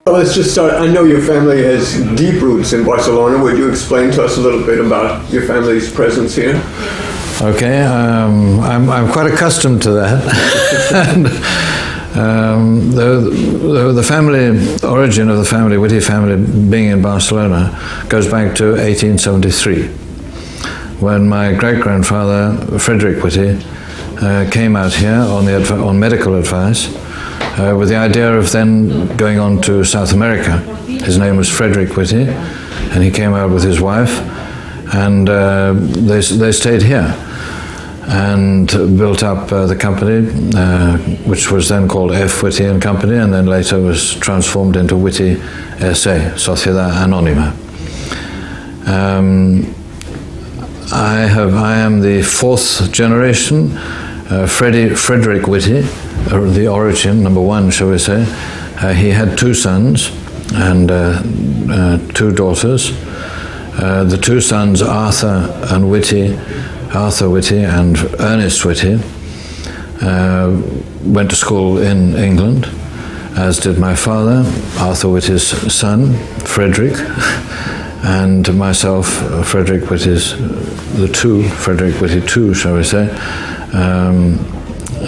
Well, let's just start. I know your family has deep roots in Barcelona. Would you explain to us a little bit about your family's presence here? Okay, I'm quite accustomed to that. The family origin of the family, Witty family, being in Barcelona, goes back to 1873, when my great-grandfather Frederick Witty came out here on medical advice with the idea of then going on to South America. His name was Frederick Witty, and he came out with his wife, and they stayed here and built up the company, which was then called F. Witty and Company, and then later was transformed into Witty S.A., Sociedad Anónima. I am the fourth generation. Frederick Witty, the origin, number one, shall we say. He had two sons and two daughters. The two sons, Arthur Witty and Ernest Witty, went to school in England, as did my father, Arthur Witty's son, Frederick, and myself, Frederick Witty's, Frederick Witty II, shall we say.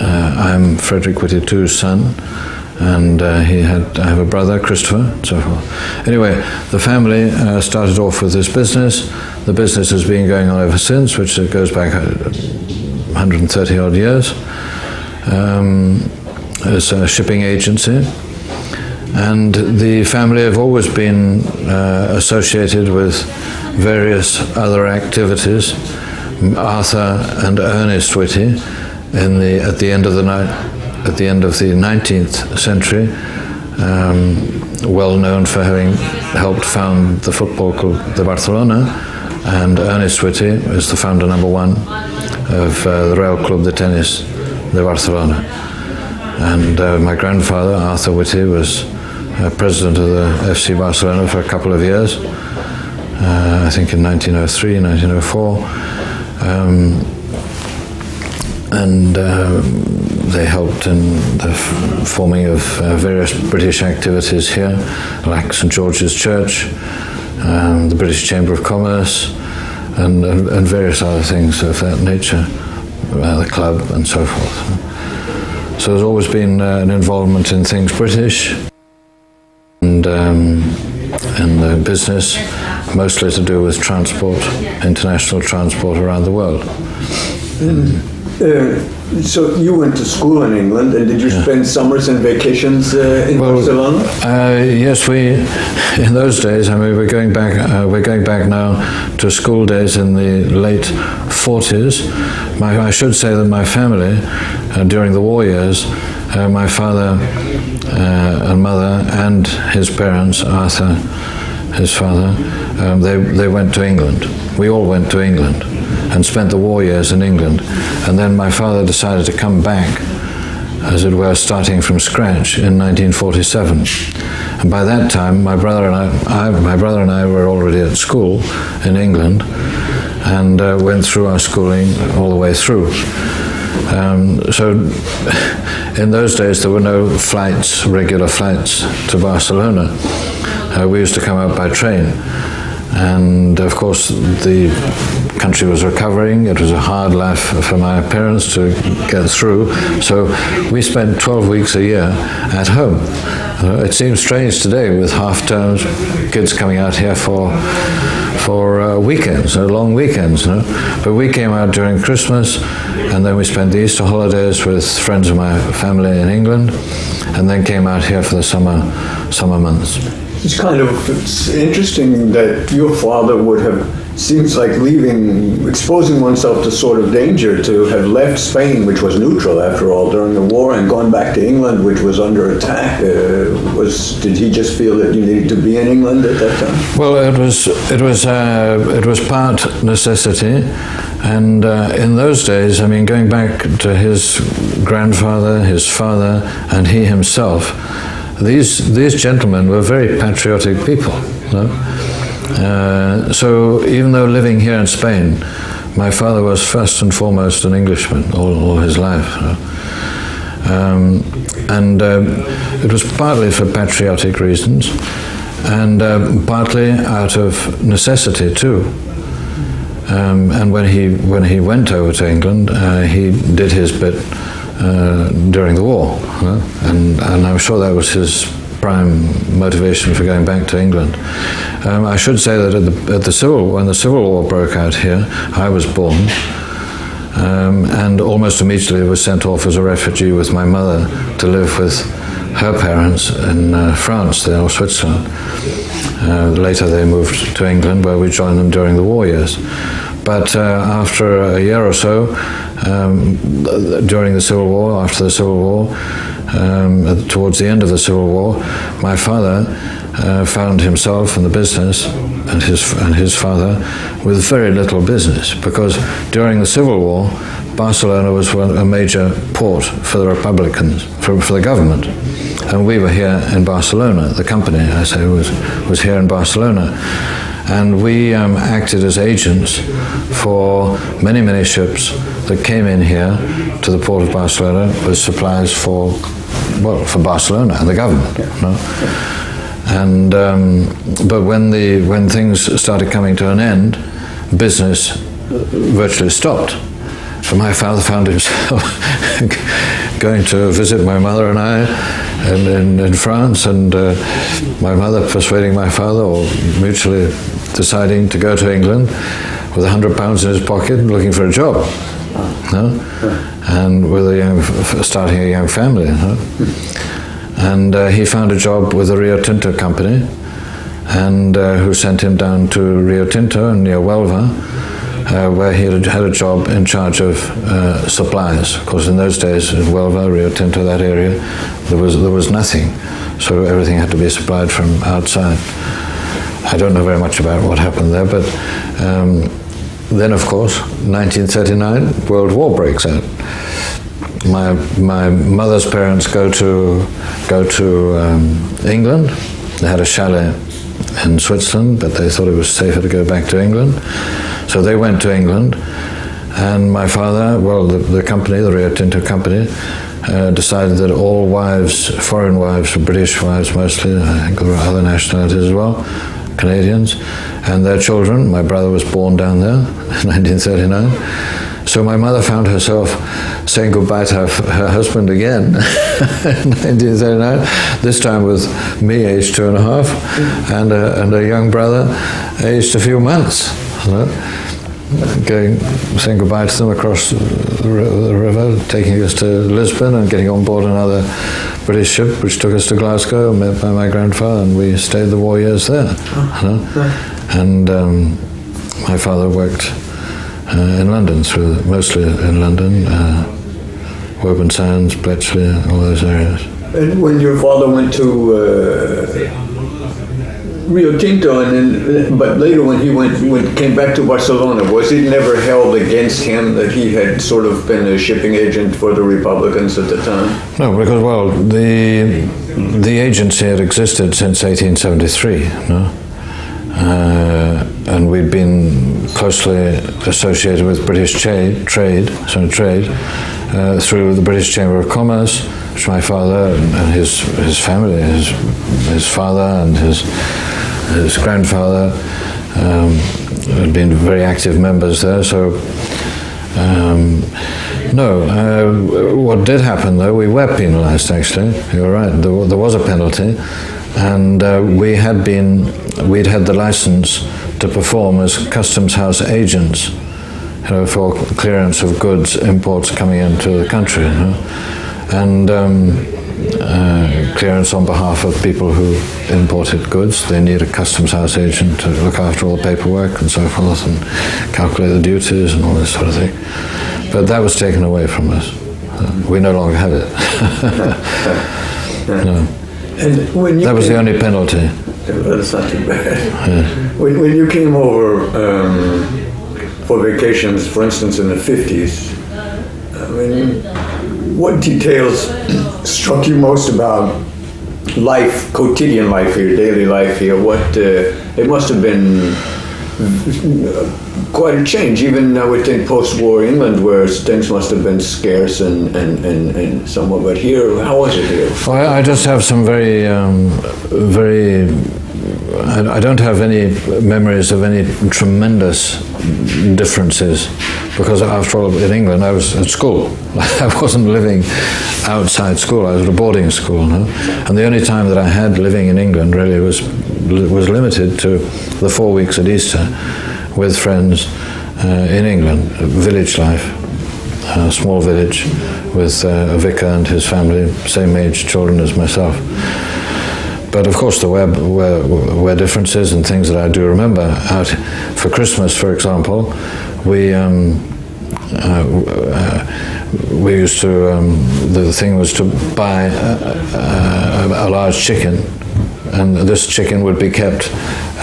I'm Frederick Witty II's son, and I have a brother, Christopher, and so forth. Anyway, the family started off with this business. The business has been going on ever since, which goes back 130 odd years. As a shipping agency. And the family have always been associated with various other activities. Arthur and Ernest Witty, at the end of the 19th century, well known for having helped found the football club, the Barcelona, and Ernest Witty is the founder number one of the Real Club de Tenis de Barcelona. And my grandfather, Arthur Witty, was president of the FC Barcelona for a couple of years, I think in 1903, 1904. They helped in the forming of various British activities here, like St George's Church, the British Chamber of Commerce, and various other things of that nature, the club and so forth. So there's always been an involvement in things British and the business, mostly to do with transport, international transport around the world. So you went to school in England, and did you spend summers and vacations in Barcelona? Yes, in those days. I mean, we're going back now to school days in the late 40s. I should say that my family, during the war years, my father and mother and his parents, Arthur, his father, they went to England. We all went to England and spent the war years in England. And then my father decided to come back, as it were, starting from scratch in 1947. And by that time, my brother and I were already at school in England, and went through our schooling all the way through. So in those days, there were no regular flights to Barcelona. We used to come out by train. And of course, the country was recovering. It was a hard life for my parents to get through. So we spent 12 weeks a year at home. It seems strange today with half terms, kids coming out here for weekends, long weekends. But we came out during Christmas, and then we spent the Easter holidays with friends of my family in England, and then came out here for the summer months. It's interesting that your father would have, seems like exposing oneself to sort of danger, to have left Spain, which was neutral after all during the war, and gone back to England, which was under attack. Did he just feel that you needed to be in England at that time? Well, it was part necessity, and in those days, I mean, going back to his grandfather, his father, and he himself, these gentlemen were very patriotic people. So even though living here in Spain, my father was first and foremost an Englishman all his life. It was partly for patriotic reasons, and partly out of necessity too. And when he went over to England, he did his bit during the war, and I'm sure that was his prime motivation for going back to England. I should say that when the Civil War broke out here, I was born, and almost immediately was sent off as a refugee with my mother to live with her parents in France, there, or Switzerland. Later they moved to England, where we joined them during the war years. But after a year or so, during the Civil War, after the Civil War, towards the end of the Civil War, my father found himself in the business, and his father, with very little business, because during the Civil War, Barcelona was a major port for the Republicans, for the government. And we were here in Barcelona. The company, I say, was here in Barcelona. And we acted as agents for many, many ships that came in here to the port of Barcelona with supplies for Barcelona and the government. And but when things started coming to an end, business virtually stopped. So my father found himself going to visit my mother and I in France, and my mother persuading my father, or mutually deciding to go to England with £100 in his pocket, looking for a job, and with starting a young family. And he found a job with the Rio Tinto company, and who sent him down to Rio Tinto near Huelva, where he had a job in charge of supplies. Of course, in those days, in Huelva, Rio Tinto, that area, there was nothing, so everything had to be supplied from outside. I don't know very much about what happened there, but then, of course, 1939, World War breaks out. My mother's parents go to England. They had a chalet in Switzerland, but they thought it was safer to go back to England. So they went to England, and my father, the company, the Rio Tinto company, decided that all wives, foreign wives, British wives mostly, I think there were other nationalities as well, Canadians, and their children. My brother was born down there in 1939. So my mother found herself saying goodbye to her husband again in 1939, this time with me, aged 2.5, and a young brother, aged a few months. Saying goodbye to them across the river, taking us to Lisbon and getting on board another British ship which took us to Glasgow, met by my grandfather, and we stayed the war years there. And my father worked in London, mostly in London, Woburn Sands, Bletchley, all those areas. And when your father went to Rio Tinto, but later when he came back to Barcelona, was it never held against him that he had sort of been a shipping agent for the Republicans at the time? No, because the agency had existed since 1873, and we'd been closely associated with British trade through the British Chamber of Commerce, which my father and his family, his father and his grandfather had been very active members there. So what did happen though, we were penalised actually. You're right, there was a penalty, and we'd had the licence to perform as customs house agents, for clearance of goods, imports coming into the country, and clearance on behalf of people who imported goods. They need a customs house agent to look after all the paperwork and so forth, and calculate the duties and all this sort of thing. But that was taken away from us. We no longer had it. No. And when that was the only penalty. That's not too bad. Yeah. When you came over for vacations, for instance, in the 50s, I mean, what details struck you most about life, quotidian life here, daily life here? It must have been quite a change, even I would think post-war England, where things must have been scarce and somewhat. But here, how was it here? Well, I just have some very. I don't have any memories of any tremendous differences, because after all, in England I was at school. I wasn't living outside school. I was at a boarding school, no? And the only time that I had living in England really was limited to the 4 weeks at Easter with friends in England, village life, a small village with a vicar and his family, same age children as myself. But of course there were differences and things that I do remember. Out for Christmas, for example, we used to, the thing was to buy a large chicken, and this chicken would be kept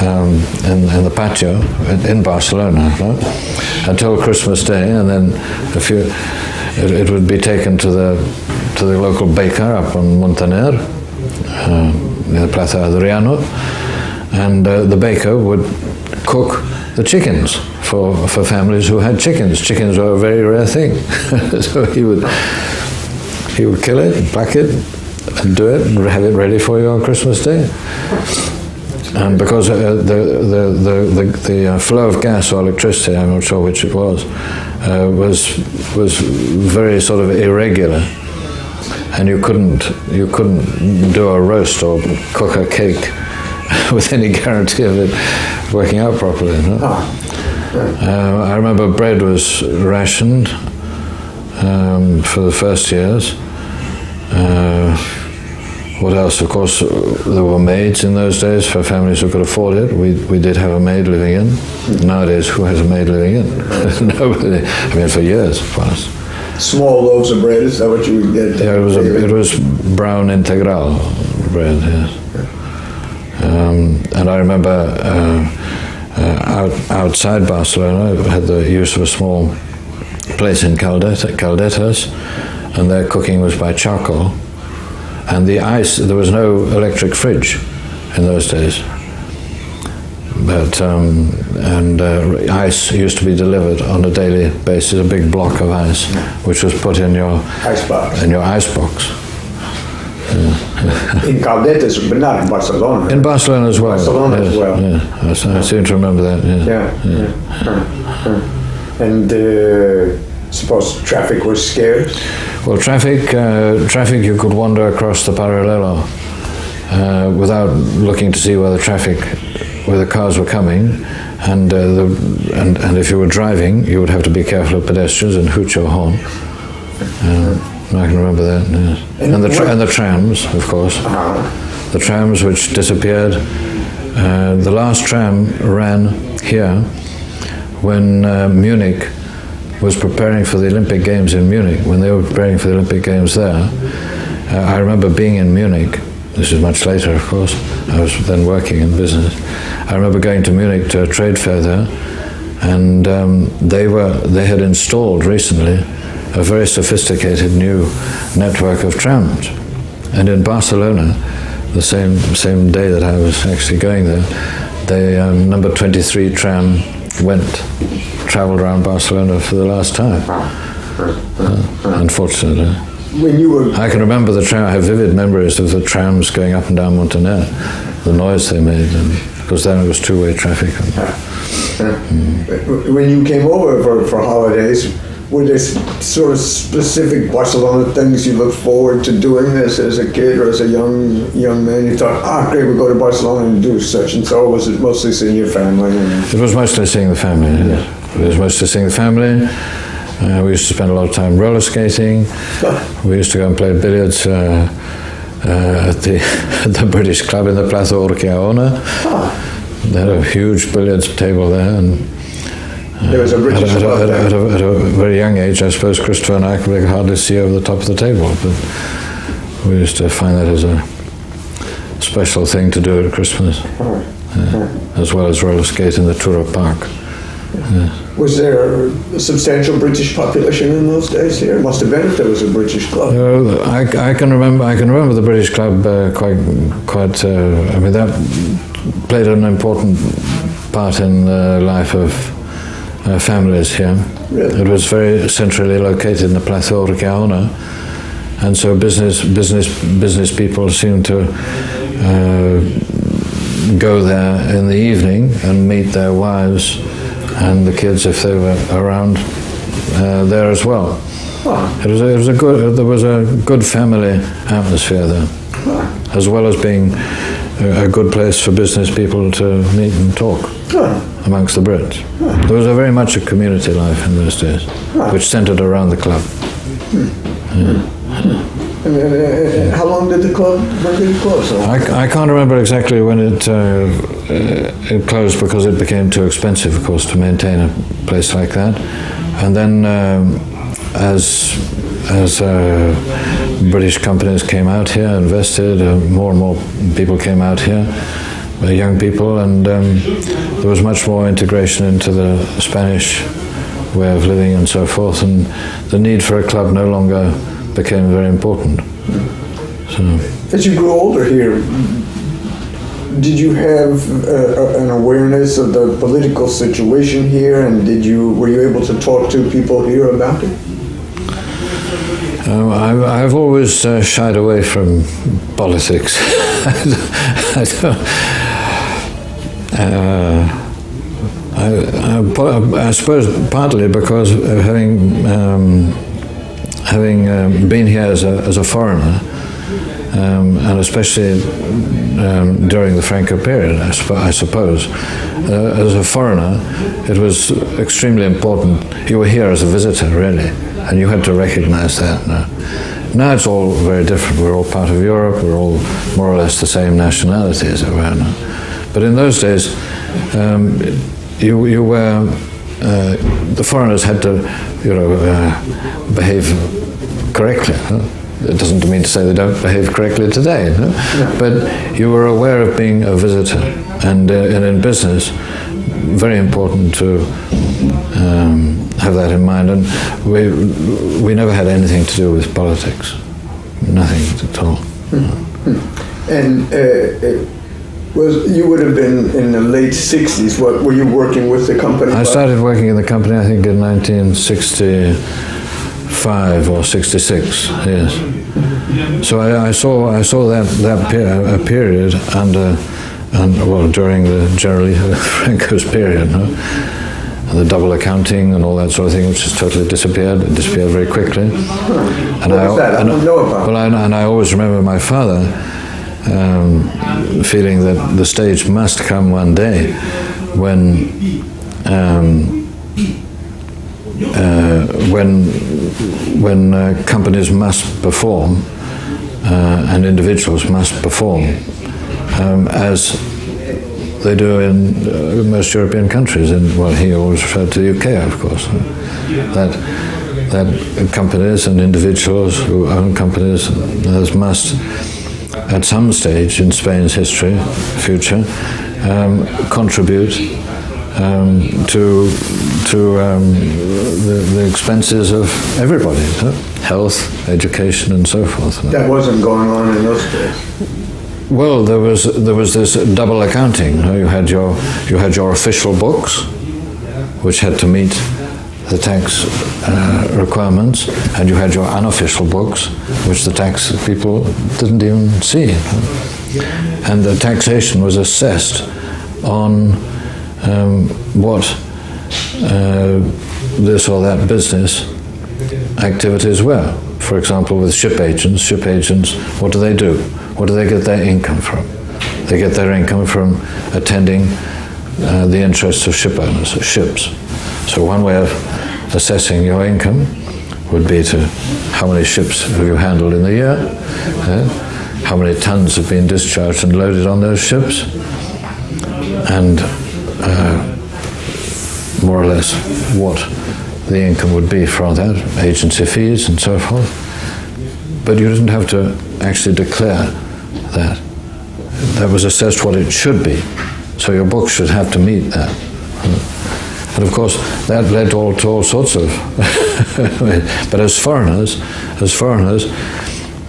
in the patio in Barcelona, right? Until Christmas Day, and then it would be taken to the local baker up on Montaner, near Plaza Adriano, and the baker would cook the chickens for families who had chickens. Chickens were a very rare thing. So he would kill it, pack it, and do it, and have it ready for you on Christmas Day. And because the flow of gas or electricity, I'm not sure which it was very sort of irregular, and you couldn't do a roast or cook a cake with any guarantee of it working out properly. No? I remember bread was rationed for the first years. What else? Of course, there were maids in those days for families who could afford it. We did have a maid living in. Nowadays, who has a maid living in? Nobody. I mean, for years, for us. Small loaves of bread, is that what you would get? Yeah, it was brown integral bread, yes. And I remember outside Barcelona, I had the use of a small place in Caldetas, and their cooking was by charcoal. And the ice, there was no electric fridge in those days. But ice used to be delivered on a daily basis, a big block of ice, which was put in your icebox. In your icebox. Yeah. In Caldetas, but not in Barcelona. In Barcelona as well. Barcelona as well. Yeah, I seem to remember that. Yeah. And suppose traffic was scarce. Well, traffic you could wander across the Paralelo without looking to see where the cars were coming, and if you were driving, you would have to be careful of pedestrians and hoot your horn. I can remember that. Yes. And the trams, of course. The trams which disappeared. The last tram ran here when Munich was preparing for the Olympic Games in Munich. When they were preparing for the Olympic Games there, I remember being in Munich. This is much later, of course. I was then working in business. I remember going to Munich to a trade fair there, and they had installed recently a very sophisticated new network of trams. And in Barcelona, the same day that I was actually going there, the number 23 tram travelled around Barcelona for the last time, unfortunately. When you were... I can remember the tram. I have vivid memories of the trams going up and down Montaner, the noise they made, because then it was two-way traffic. When you came over for holidays, were there sort of specific Barcelona things you looked forward to doing this as a kid or as a young man? You thought, great, we'll go to Barcelona and do such and so, or was it mostly seeing your family? It was mostly seeing the family, yes. It was mostly seeing the family. We used to spend a lot of time roller skating. We used to go and play billiards at the British Club in the Plaza Urquiaona. They had a huge billiards table there, and there was a British club there. At a very young age, I suppose Christopher and I could hardly see over the top of the table, but we used to find that as a special thing to do at Christmas, as well as roller skate in the Touro Park. Was there a substantial British population in those days here? It must have been if there was a British club. I can remember the British club quite. I mean, that played an important part in the life of families here. Really? It was very centrally located in the Plateau de Gaona, and so business people seemed to go there in the evening and meet their wives and the kids if they were around there as well. Huh. There was a good family atmosphere there, as well as being a good place for business people to meet and talk amongst the Brits. There was very much a community life in those days, which centered around the club. How long did the club, when did it close? I can't remember exactly when it closed, because it became too expensive, of course, to maintain a place like that. And then as British companies came out here, invested, more and more people came out here, young people, and there was much more integration into the Spanish way of living and so forth, and the need for a club no longer became very important. So, as you grew older here, did you have an awareness of the political situation here, and were you able to talk to people here about it? I've always shied away from politics. I suppose partly because of having been here as a foreigner, and especially during the Franco period, I suppose. As a foreigner, it was extremely important. You were here as a visitor, really, and you had to recognize that. Now it's all very different. We're all part of Europe. We're all more or less the same nationality, as it were. But in those days, you were the foreigners had to, behave correctly. It doesn't mean to say they don't behave correctly today, but you were aware of being a visitor, and in business, very important to have that in mind. And we never had anything to do with politics, nothing at all. And you would have been in the late 60s. What were you working with the company? I started working in the company, I think, in 1965 or 66. Yes. So I saw that period during generally Franco's period, and the double accounting and all that sort of thing, which has totally disappeared. It disappeared very quickly. And what was that? I don't know about. Well, and I always remember my father feeling that the stage must come one day when companies must perform and individuals must perform as they do in most European countries. He always referred to the UK, of course. That companies and individuals who own companies must, at some stage in Spain's history, future, contribute to the expenses of everybody, health, education, and so forth. That wasn't going on in those days. Well, there was this double accounting. You had your official books, which had to meet the tax requirements, and you had your unofficial books, which the tax people didn't even see. And the taxation was assessed on what this or that business activities were. For example, with ship agents, what do they do? What do they get their income from? They get their income from attending the interests of ship owners, ships. So one way of assessing your income would be to how many ships have you handled in the year, how many tons have been discharged and loaded on those ships, and more or less what the income would be from that, agency fees and so forth. But you didn't have to actually declare that. That was assessed what it should be. So your books should have to meet that. And of course, that led to all sorts of... But as foreigners,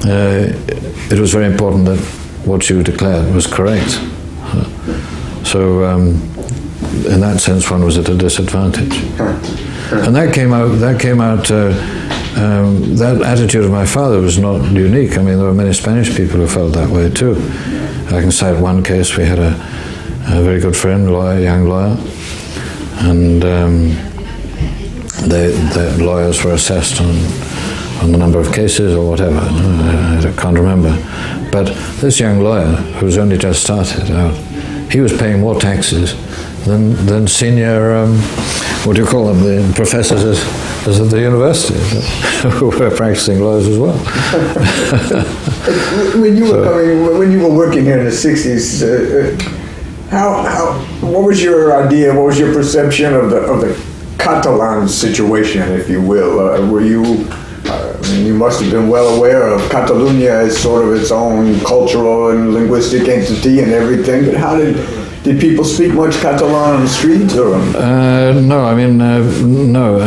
it was very important that what you declared was correct. So in that sense, one was at a disadvantage. And that came out. That attitude of my father was not unique. I mean, there were many Spanish people who felt that way too. I can cite one case. We had a very good friend, young lawyer, and the lawyers were assessed on the number of cases or whatever. I can't remember. But this young lawyer, who was only just started out, he was paying more taxes than senior, what do you call them, the professors at the university, who were practicing lawyers as well. When you were working here in the 60s, what was your idea, what was your perception of the Catalan situation, if you will? Were you, you must have been well aware of Catalonia as sort of its own cultural and linguistic entity and everything, but how did people speak much Catalan on the streets? Or? No, I mean, no.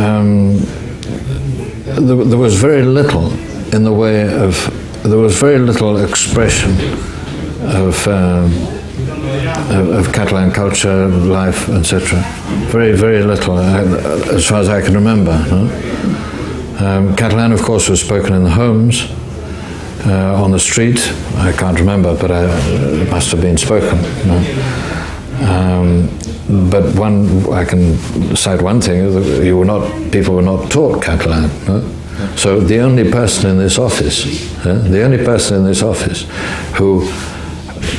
There was very little in the way of, there was very little expression of Catalan culture, life, etc. Very, very little, as far as I can remember. No? Catalan, of course, was spoken in the homes, on the street. I can't remember, but it must have been spoken. No? But I can cite one thing: people were not taught Catalan. No? So the only person in this office, who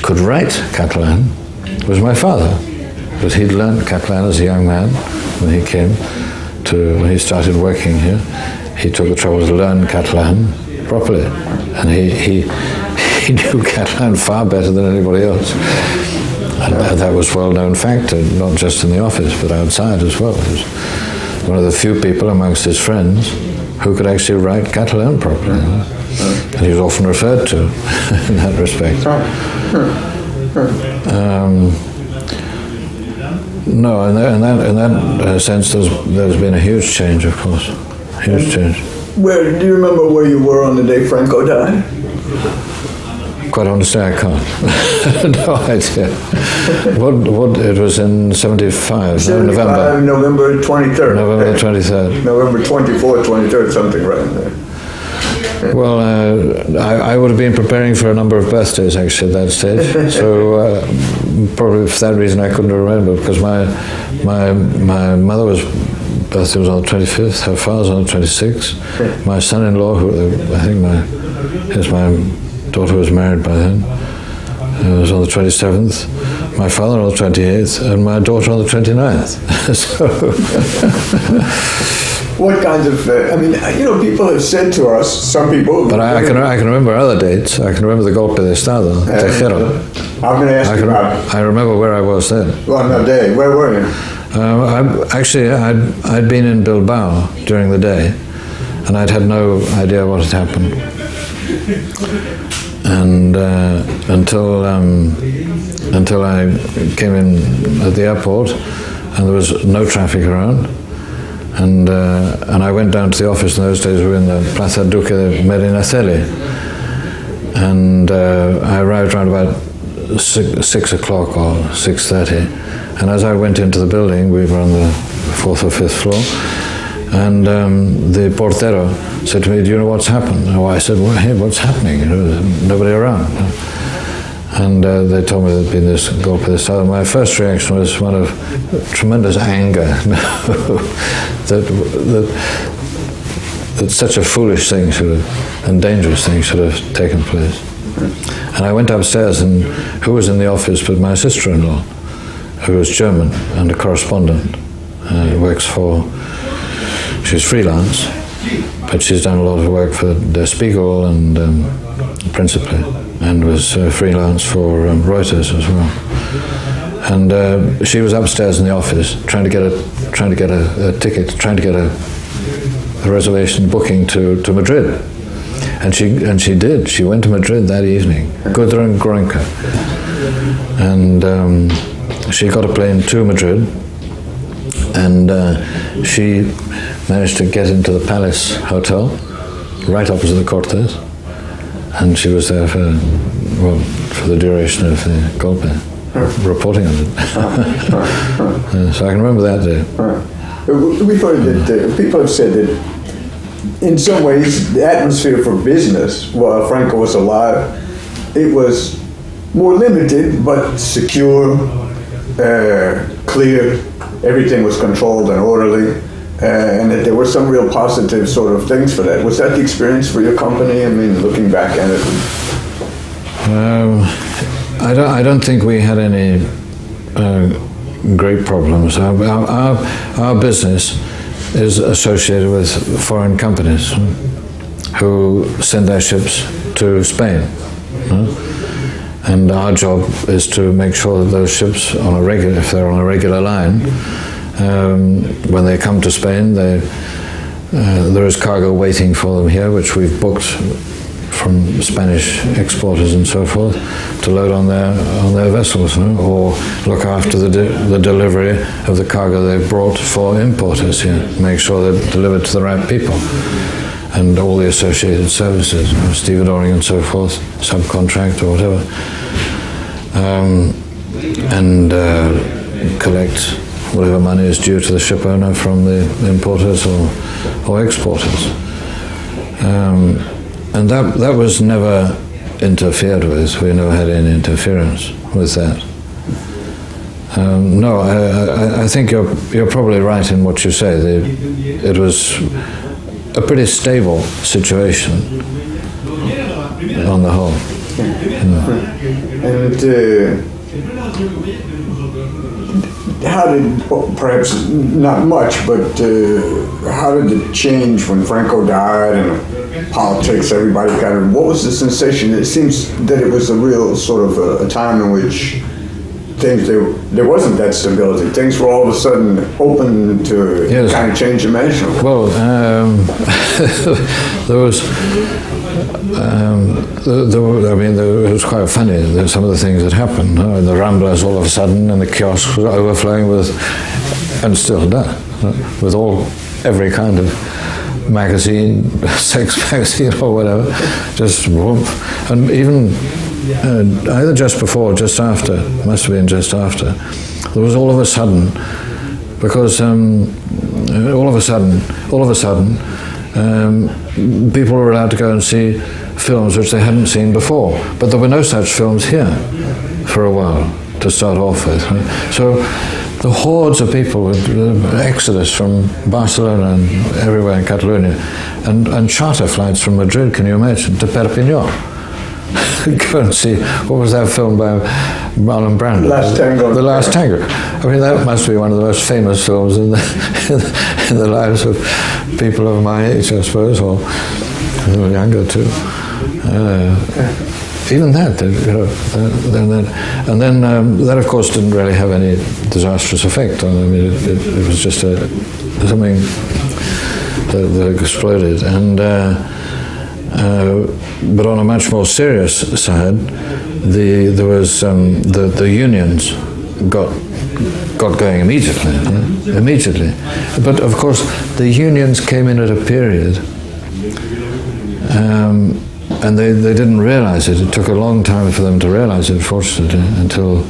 could write Catalan was my father, because he'd learned Catalan as a young man when he started working here. He took the trouble to learn Catalan properly, and he knew Catalan far better than anybody else. And that was well-known fact, not just in the office, but outside as well. He was one of the few people amongst his friends who could actually write Catalan properly. And he was often referred to in that respect. No, in that sense, there's been a huge change, of course. Huge change. Do you remember where you were on the day Franco died? Quite honestly, I can't. No idea. What? It was in 75, November. November 23rd. November 23rd. November 24th, 23rd, something right in there. Well, I would have been preparing for a number of birthdays actually at that stage. So probably for that reason I couldn't remember, because my mother's birthday was on the 25th. Her father's on the 26th. My son-in-law, who I think my daughter was married by then, was on the 27th, my father on the 28th, and my daughter on the 29th. So what kinds of, people have said to us, some people... But I can remember other dates. I can remember the Golpe de Estado, Tejero. I'm going to ask you about... I remember where I was then. On that day, where were you? I'd been in Bilbao during the day, and I'd had no idea what had happened. And until I came in at the airport, and there was no traffic around, and I went down to the office. In those days we were in the Plaza Duque de Medinaceli, and I arrived around about 6 o'clock or 6:30, and as I went into the building, we were on the 4th or 5th floor, and the portero said to me, "Do you know what's happened?" Oh, I said, "Well, hey, what's happening? Nobody around." And they told me there'd been this golpe de Estado. My first reaction was one of tremendous anger that such a foolish thing and dangerous thing should have taken place. And I went upstairs, and who was in the office but my sister-in-law, who was German and a correspondent, she's freelance, but she's done a lot of work for Der Spiegel and principally, and was freelance for Reuters as well. And she was upstairs in the office trying to get a ticket, trying to get a reservation booking to Madrid. And she did. She went to Madrid that evening, Gudrun Groenke, and she got a plane to Madrid, and she managed to get into the Palace Hotel, right opposite the Cortes, and she was there for the duration of the golpe. reporting on it. So I can remember that day. We've heard that people have said that in some ways the atmosphere for business while Franco was alive, it was more limited but secure, clear, everything was controlled and orderly, and that there were some real positive sort of things for that. Was that the experience for your company? I mean, looking back at it. I don't think we had any great problems. Our business is associated with foreign companies who send their ships to Spain. And our job is to make sure that those ships, if they're on a regular line, when they come to Spain, there is cargo waiting for them here, which we've booked from Spanish exporters and so forth, to load on their vessels, or look after the delivery of the cargo they've brought for importers here, make sure they're delivered to the right people, and all the associated services, stevedoring and so forth, subcontract or whatever, and collect whatever money is due to the ship owner from the importers or exporters. And that was never interfered with. We never had any interference with that. No, I think you're probably right in what you say. It was a pretty stable situation on the whole. And how did, perhaps not much, but how did it change when Franco died and politics, everybody what was the sensation? It seems that it was a real sort of a time in which things, there wasn't that stability. Things were all of a sudden open to kind of change imaginably. Well, there was, it was quite funny, some of the things that happened. The Ramblers all of a sudden, and the kiosks were overflowing with, and still does, with every kind of magazine, sex magazine or whatever, just whoop. And even either just before or just after, must have been just after, there was all of a sudden, because all of a sudden, people were allowed to go and see films which they hadn't seen before, but there were no such films here for a while to start off with. Right? So the hordes of people, exodus from Barcelona and everywhere in Catalonia, and charter flights from Madrid, can you imagine, to Perpignan. Go and see, what was that film by Marlon Brando? Last Tango. The Last Tango. I mean, that must be one of the most famous films in the lives of people of my age, I suppose, or a little younger too. Even that, and then that of course didn't really have any disastrous effect on. I mean, it was just something that exploded, and but on a much more serious side, there was the unions got going immediately. But of course, the unions came in at a period. And they didn't realize it. It took a long time for them to realize it, fortunately, until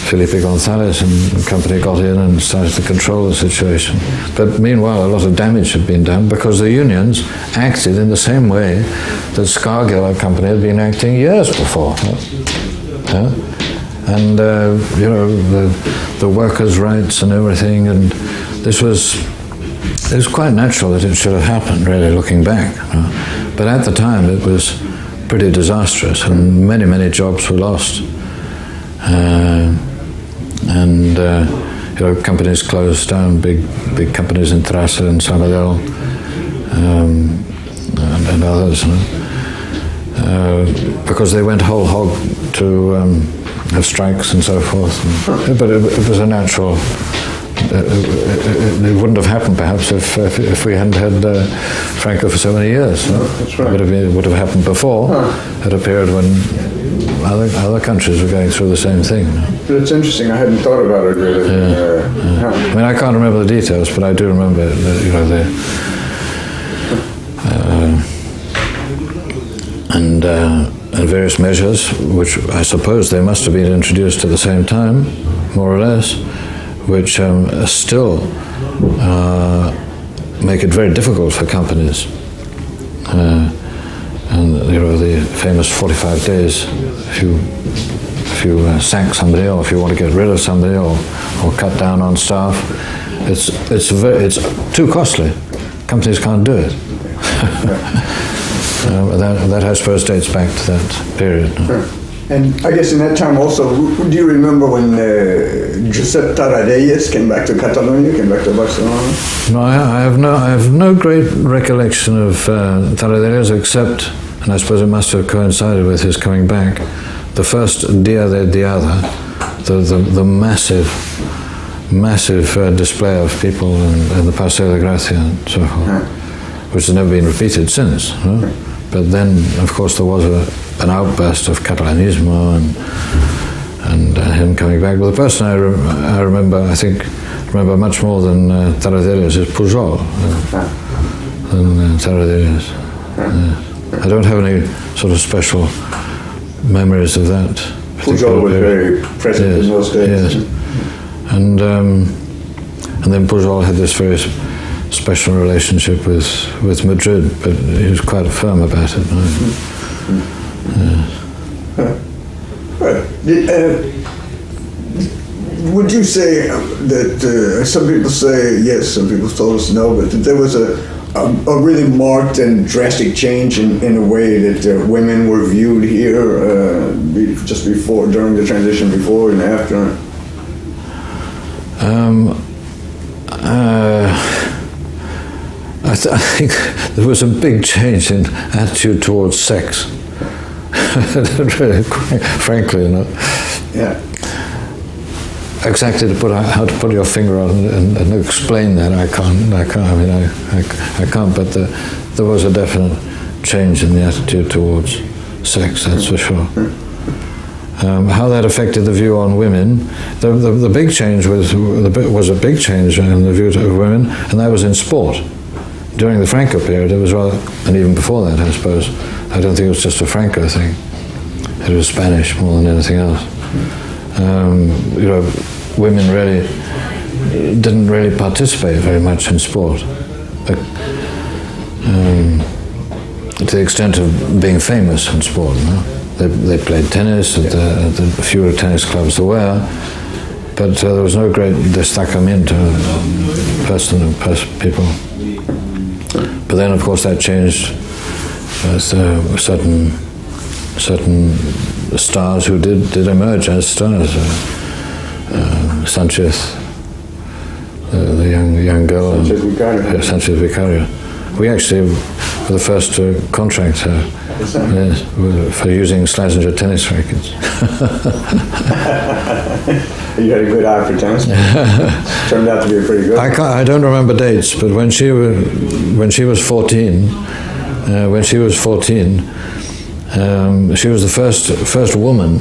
Felipe Gonzalez and company got in and started to control the situation. But meanwhile, a lot of damage had been done because the unions acted in the same way that Scargill and company had been acting years before. And the workers' rights and everything, and it was quite natural that it should have happened, really, looking back. But at the time, it was pretty disastrous, and many, many jobs were lost. Companies closed down, big companies in Terrassa and Sabadell, and others, because they went whole hog to have strikes and so forth. But it was a natural. It wouldn't have happened perhaps if we hadn't had Franco for so many years. That's right. It would have happened before, at a period when other countries were going through the same thing. But it's interesting. I hadn't thought about it really. I mean, I can't remember the details, but I do remember and various measures, which I suppose they must have been introduced at the same time, more or less, which still make it very difficult for companies. And you know, the famous 45 days, if you sack somebody, or if you want to get rid of somebody, or cut down on staff, it's too costly. Companies can't do it. That I suppose dates back to that period. Sure. And I guess in that time also, do you remember when Josep Tarradellas came back to Catalonia, came back to Barcelona? No, I have no great recollection of Tarradellas, except, and I suppose it must have coincided with his coming back, the first Dia de Diada, the massive display of people in the Paseo de Gracia and so forth, which has never been repeated since. No? But then, of course, there was an outburst of Catalanismo and him coming back. But the person I remember much more than Tarradellas is Pujol than Tarradellas. I don't have any sort of special memories of that. Pujol was very present in those days. Yes. And then Pujol had this very special relationship with Madrid, but he was quite firm about it. Would you say that some people say yes, some people told us no, but that there was a really marked and drastic change in a way that women were viewed here just before, during the transition, before and after? I think there was a big change in attitude towards sex. Really, frankly, you know. Yeah. Exactly how to put your finger on it and explain that, I can't. I mean, I can't. But there was a definite change in the attitude towards sex. That's for sure. How that affected the view on women, the big change was a big change in the view of women, and that was in sport. During the Franco period, it was rather, and even before that, I suppose, I don't think it was just a Franco thing. It was Spanish more than anything else. You know, women really didn't really participate very much in sport, to the extent of being famous in sport. No? They played tennis at the fewer tennis clubs there were, but there was no great destacamento, people. But then, of course, that changed as certain stars who did emerge as stars. Sanchez, the young girl, Sanchez Vicario. We actually were the first to contract her for using Schlesinger tennis rackets. You had a good eye for tennis. Turned out to be a pretty good. I don't remember dates, but when she was 14, she was the first woman.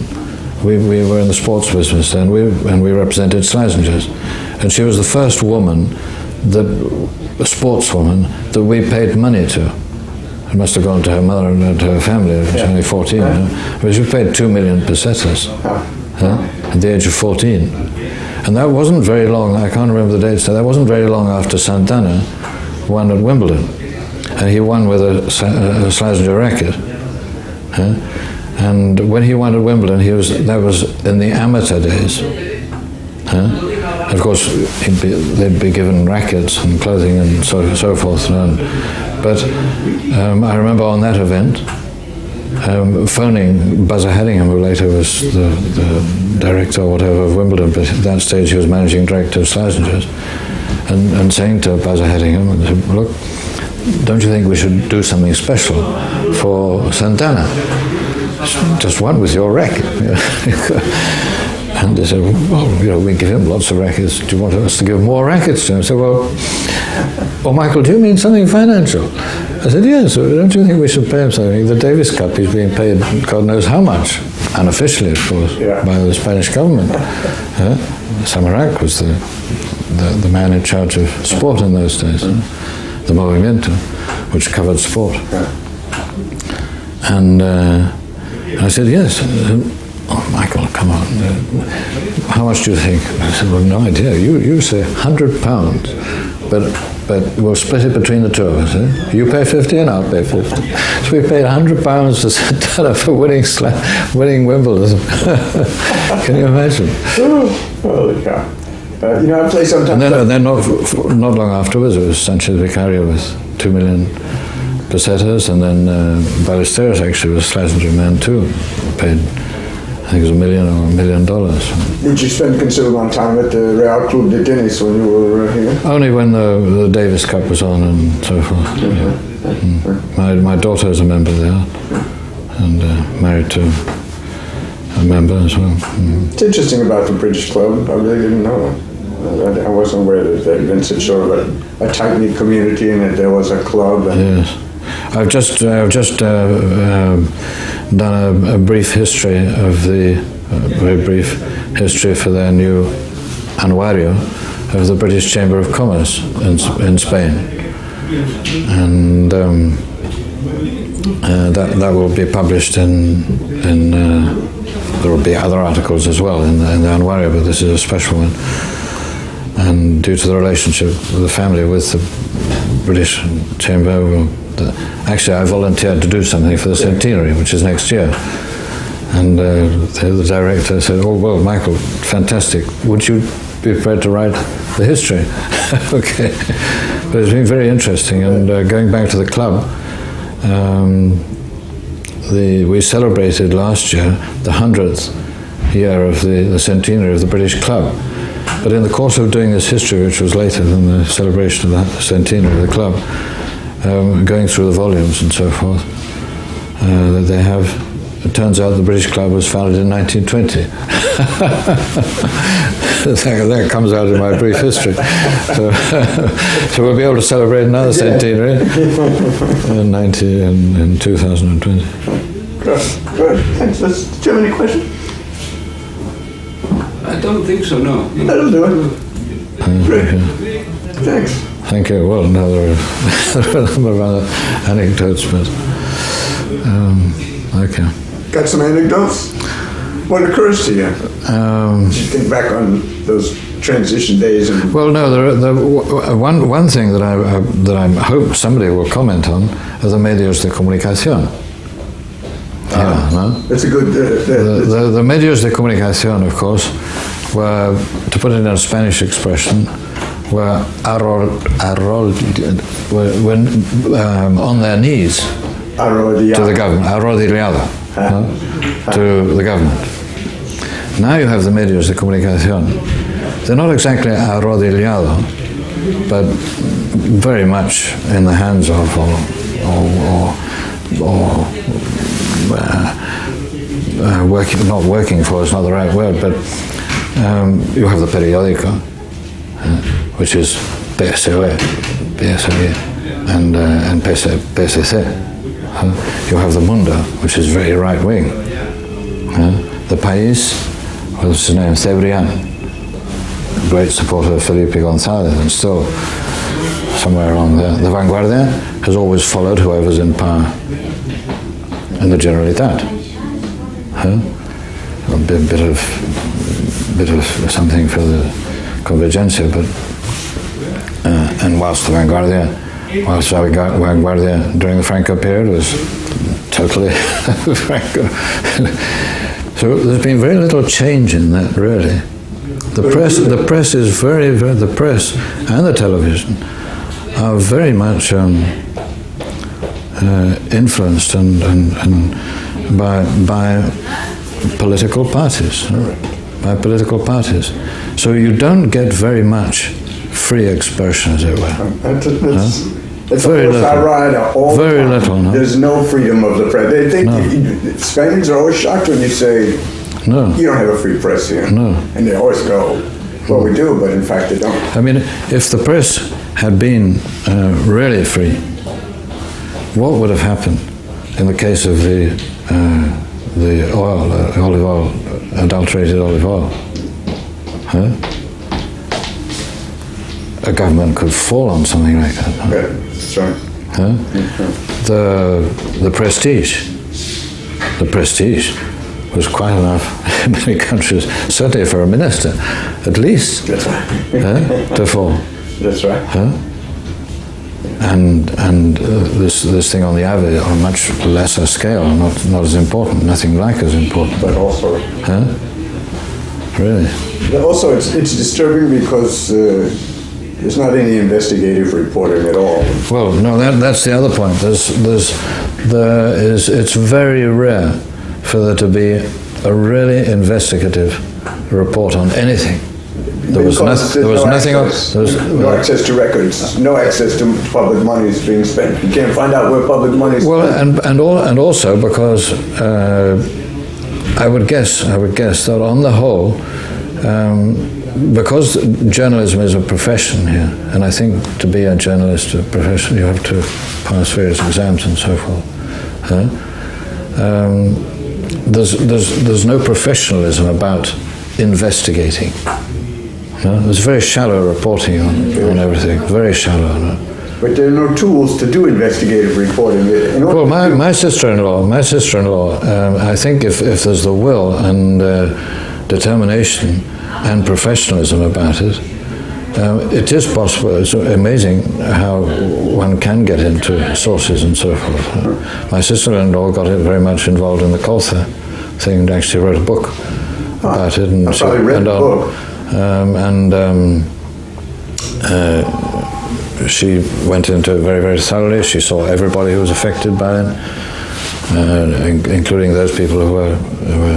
We were in the sports business then, and we represented Schlesinger's, and she was the first woman, a sportswoman, that we paid money to. It must have gone to her mother and to her family. She was only 14. But she paid 2 million pesetas at the age of 14. And that wasn't very long, I can't remember the dates, that wasn't very long after Santana won at Wimbledon. And he won with a Schlesinger racket. And when he won at Wimbledon, that was in the amateur days. Of course, they'd be given rackets and clothing and so forth. But I remember on that event, phoning Buzzer Haddingham, who later was the director or whatever of Wimbledon, but at that stage he was managing director of Schlesinger's, and saying to Buzzer Haddingham, look, don't you think we should do something special for Santana? Just one with your racket. And they said, well, we give him lots of rackets. Do you want us to give more rackets to him? I said, well, Michael, do you mean something financial? I said, yes. Don't you think we should pay him something? The Davis Cup, he's being paid God knows how much, unofficially, of course, by the Spanish government. Samarac was the man in charge of sport in those days, the Movimiento, which covered sport. And I said, yes. Oh, Michael, come on. How much do you think? I said, well, no idea. You say £100, but we'll split it between the two of us. Eh? You pay 50 and I'll pay 50. So we paid £100 to Santana for winning Wimbledon. Can you imagine? Holy cow. I play sometimes. And then not long afterwards, it was Sanchez Vicario with 2 million pesetas, and then Ballesteros actually was Schlesinger man too, paid, I think it was $1 million or $1 million. Did you spend considerable amount of time at the Real Club de Tennis when you were here? Only when the Davis Cup was on and so forth. My daughter is a member there, and married to a member as well. It's interesting about the British club. I really didn't know. I wasn't aware that there had been such sort of a tight-knit community and that there was a club. Yes. I've just done a brief history of very brief history for their new anuario of the British Chamber of Commerce in Spain, and that will be published in there will be other articles as well in the anuario, but this is a special one. And due to the relationship of the family with the British Chamber, actually I volunteered to do something for the centenary, which is next year. And the director said, oh, well, Michael, fantastic. Would you be prepared to write the history? Okay. But it's been very interesting. And going back to the club, we celebrated last year the 100th year of the centenary of the British Club. But in the course of doing this history, which was later than the celebration of the centenary of the club, going through the volumes and so forth, that they have, it turns out the British Club was founded in 1920. That comes out in my brief history. So we'll be able to celebrate another centenary in 2020. Good. Thanks. Do you have any questions? I don't think so, no. That'll do it. Great. Thanks. Thank you. Well, no, there are a number of other anecdotes, but okay. Got some anecdotes? What occurs to you? Did you think back on those transition days? And Well, no. One thing that I hope somebody will comment on are the medios de comunicación. Yeah, no? That's a good... The medios de comunicación, of course, were, to put it in a Spanish expression, were on their knees to the government, arrodillado, to the government. Now you have the medios de comunicación. They're not exactly arrodillado, but very much in the hands of, not working for is not the right word, but you have the periódico, which is PSOE, and PSC. You have the Mundo, which is very right wing. The País, what's his name, Cebrián, great supporter of Felipe González, and still somewhere along there. The Vanguardia has always followed whoever's in power in the Generalitat. A bit of something for the Convergencia, but and whilst the Vanguardia during the Franco period was totally Franco. So there's been very little change in that, really. The press is the press and the television are very much influenced and by political parties. So you don't get very much free expression, as it were. It's very little. Very little. No? There's no freedom of the press. They think Spaniards are always shocked when you say, no, you don't have a free press here. No. And they always go, well, we do, but in fact they don't. I mean, if the press had been really free, what would have happened in the case of the olive oil, adulterated olive oil? A government could fall on something like that. Yeah, that's right. The prestige the prestige was quite enough in many countries, certainly for a minister, at least, That's right. to fall. That's right. And this thing on the average, on a much lesser scale, not as important, nothing like as important. But also, Really? also it's disturbing because there's not any investigative reporting at all. Well, no, that's the other point. It's very rare for there to be a really investigative report on anything. There was nothing else. No access to records, no access to public money is being spent. You can't find out where public money is spent. Well, and also because I would guess that on the whole, because journalism is a profession here, and I think to be a journalist, a profession, you have to pass various exams and so forth. There's no professionalism about investigating. No? There's very shallow reporting on everything, very shallow. No? But there are no tools to do investigative reporting. Well, my sister-in-law, I think if there's the will and determination and professionalism about it, it is possible. It's amazing how one can get into sources and so forth. My sister-in-law got very much involved in the Coltha thing and actually wrote a book about it. And I probably read the book. She went into it very, very thoroughly. She saw everybody who was affected by it, including those people who were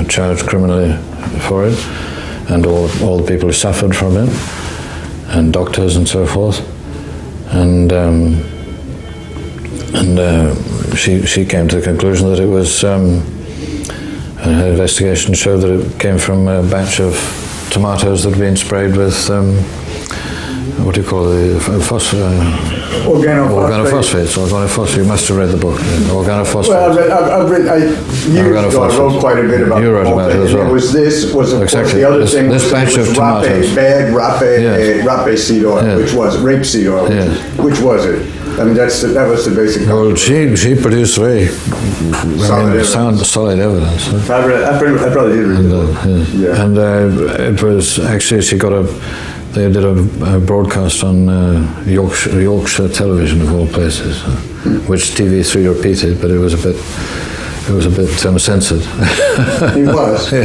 charged criminally for it, and all the people who suffered from it, and doctors and so forth. And she came to the conclusion that it was, her investigation showed that it came from a batch of tomatoes that had been sprayed with what do you call the organophosphates. You must have read the book. Organophosphates. Well, I've read. Years ago, I wrote quite a bit about. You wrote about it as well. It was of course exactly. The other thing. This batch of tomatoes. Bad rape seed oil, Yes. which was rapeseed oil. Yes. Which was it? I mean, that was the basic. Well, she produced very solid evidence. I probably did read the book. Yeah. And it was actually they did a broadcast on Yorkshire television of all places, which TV3 repeated, but it was a bit censored. It was. So.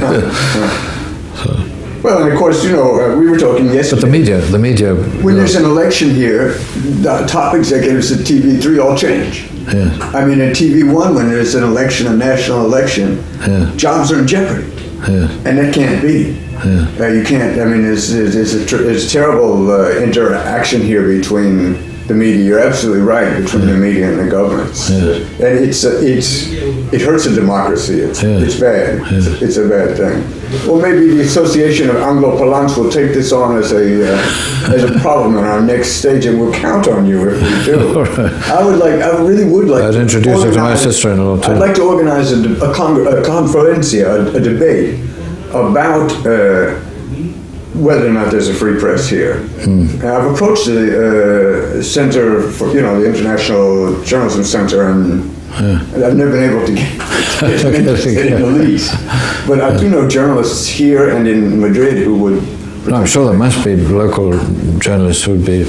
Well, and of course, we were talking yesterday. But the media. When there's an election here, the top executives at TV3 all change. Yeah. I mean, at TV1, when there's an election, a national election, jobs are in jeopardy. Yeah. And that can't be. Yeah. You can't. I mean, there's a terrible interaction here between the media. You're absolutely right, between the media and the governments. Yeah. And it hurts a democracy. It's bad. Yeah. It's a bad thing. Well, maybe the Association of Anglo-Parlants will take this on as a problem in our next stage, and we'll count on you if we do. Right. I really would like. I'd introduce her to my sister-in-law too. I'd like to organize a conferencia, a debate about whether or not there's a free press here. I've approached the Center for, the International Journalism Center, and I've never been able to get them interested in the least. But I do know journalists here and in Madrid who would. No, I'm sure there must be local journalists who would be.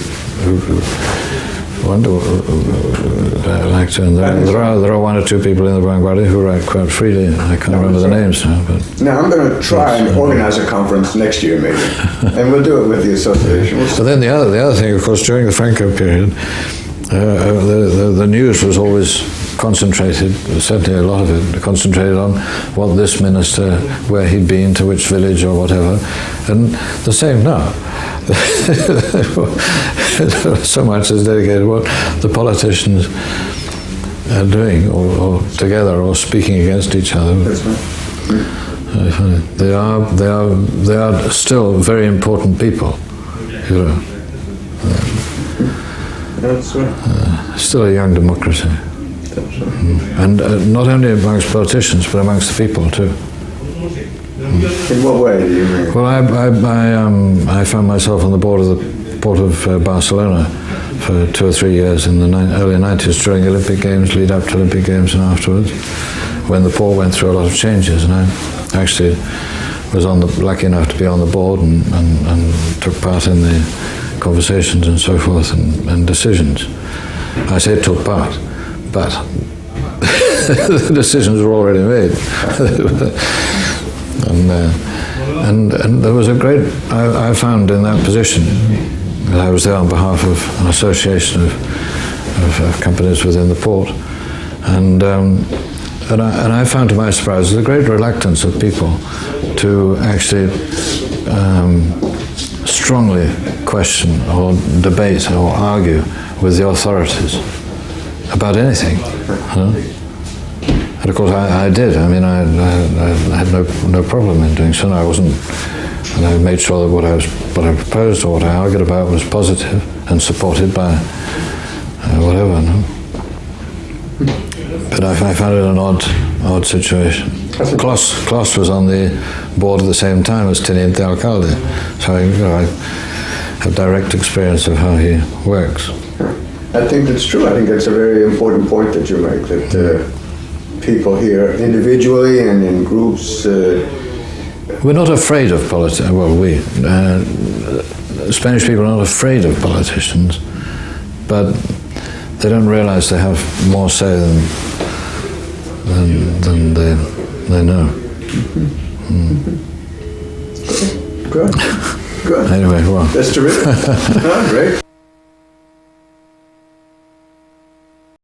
Like to, and there are one or two people in the Vanguardia who write quite freely. I can't remember the names now. But now I'm going to try and organize a conference next year, maybe, and we'll do it with the association. But then the other thing, of course, during the Franco period, the news was always concentrated, certainly a lot of it, concentrated on what this minister, where he'd been, to which village or whatever, and the same now. So much is dedicated to what the politicians are doing, or together, or speaking against each other. That's right. They are still very important people. That's right. Still a young democracy. And not only amongst politicians, but amongst the people too. In what way do you mean? Well, I found myself on the board of the Port of Barcelona for 2 or 3 years in the early 90s during the Olympic Games, lead up to Olympic Games and afterwards. when the port went through a lot of changes, and I actually was lucky enough to be on the board and took part in the conversations and so forth and decisions. I say took part, but the decisions were already made. and there was a great, I found in that position, that I was there on behalf of an association of companies within the port, and I found to my surprise the great reluctance of people to actually strongly question or debate or argue with the authorities about anything. You know? And of course I did. I mean, I had no problem in doing so. I wasn't, and I made sure that what I proposed or what I argued about was positive and supported by whatever. No? But I found it an odd situation. Klaus was on the board at the same time as Teniente Alcalde, so I have direct experience of how he works. I think that's true. I think that's a very important point that you make, that people here individually and in groups... We're not afraid of politics. Well, Spanish people are not afraid of politicians, but they don't realize they have more say than they know. Good. Good. Anyway, well. That's terrific. Great.